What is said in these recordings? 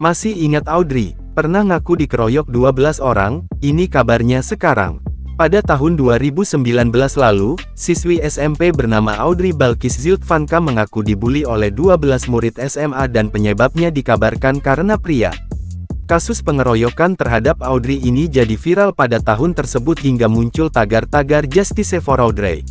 Masih ingat Audrey? Pernah ngaku dikeroyok 12 orang, ini kabarnya sekarang. Pada tahun 2019 lalu, siswi SMP bernama Audrey Balkis Zyltvanka mengaku dibully oleh 12 murid SMA dan penyebabnya dikabarkan karena pria. Kasus pengeroyokan terhadap Audrey ini jadi viral pada tahun tersebut hingga muncul tagar-tagar Justice for Audrey.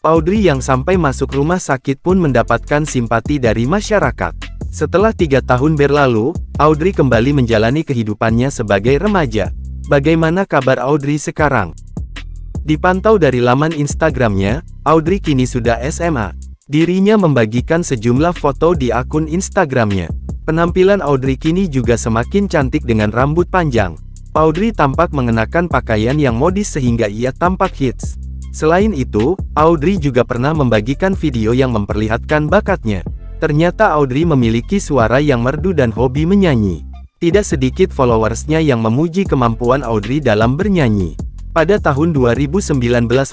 Audrey yang sampai masuk rumah sakit pun mendapatkan simpati dari masyarakat. Setelah 3 tahun berlalu, Audrey kembali menjalani kehidupannya sebagai remaja. Bagaimana kabar Audrey sekarang? Dipantau dari laman Instagramnya, Audrey kini sudah SMA. Dirinya membagikan sejumlah foto di akun Instagramnya. Penampilan Audrey kini juga semakin cantik dengan rambut panjang. Audrey tampak mengenakan pakaian yang modis sehingga ia tampak hits. Selain itu, Audrey juga pernah membagikan video yang memperlihatkan bakatnya. Ternyata Audrey memiliki suara yang merdu dan hobi menyanyi. Tidak sedikit followersnya yang memuji kemampuan Audrey dalam bernyanyi. Pada tahun 2019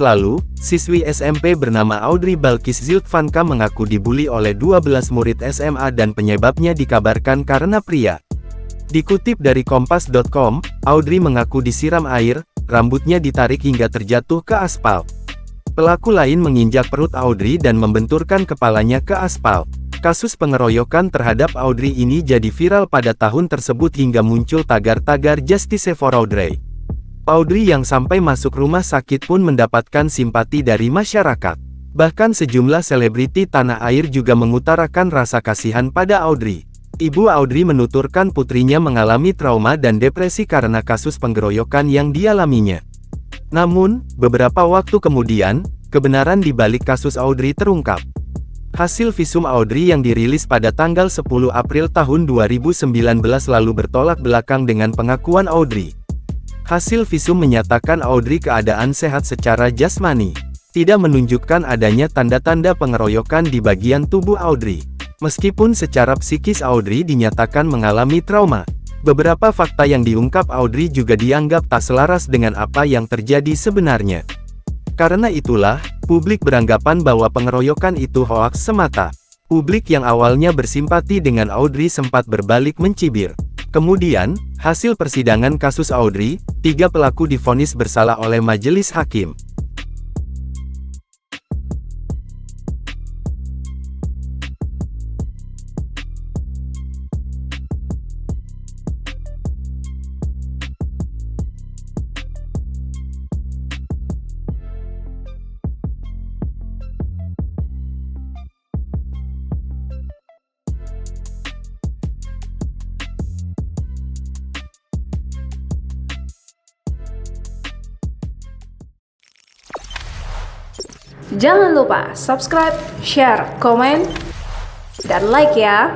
lalu, siswi SMP bernama Audrey Balkis Zyltvanka mengaku dibully oleh 12 murid SMA dan penyebabnya dikabarkan karena pria. Dikutip dari kompas.com, Audrey mengaku disiram air, rambutnya ditarik hingga terjatuh ke aspal. Pelaku lain menginjak perut Audrey dan membenturkan kepalanya ke aspal. Kasus pengeroyokan terhadap Audrey ini jadi viral pada tahun tersebut hingga muncul tagar-tagar Justice for Audrey. Audrey yang sampai masuk rumah sakit pun mendapatkan simpati dari masyarakat. Bahkan sejumlah selebriti tanah air juga mengutarakan rasa kasihan pada Audrey. Ibu Audrey menuturkan putrinya mengalami trauma dan depresi karena kasus pengeroyokan yang dialaminya. Namun, beberapa waktu kemudian, kebenaran di balik kasus Audrey terungkap. Hasil visum Audrey yang dirilis pada tanggal 10 April tahun 2019 lalu bertolak belakang dengan pengakuan Audrey. Hasil visum menyatakan Audrey keadaan sehat secara jasmani. Tidak menunjukkan adanya tanda-tanda pengeroyokan di bagian tubuh Audrey. Meskipun secara psikis Audrey dinyatakan mengalami trauma. Beberapa fakta yang diungkap Audrey juga dianggap tak selaras dengan apa yang terjadi sebenarnya. Karena itulah, publik beranggapan bahwa pengeroyokan itu hoaks semata. Publik yang awalnya bersimpati dengan Audrey sempat berbalik mencibir. Kemudian, hasil persidangan kasus Audrey, 3 pelaku divonis bersalah oleh majelis hakim. Jangan lupa subscribe, share, komen, dan like ya.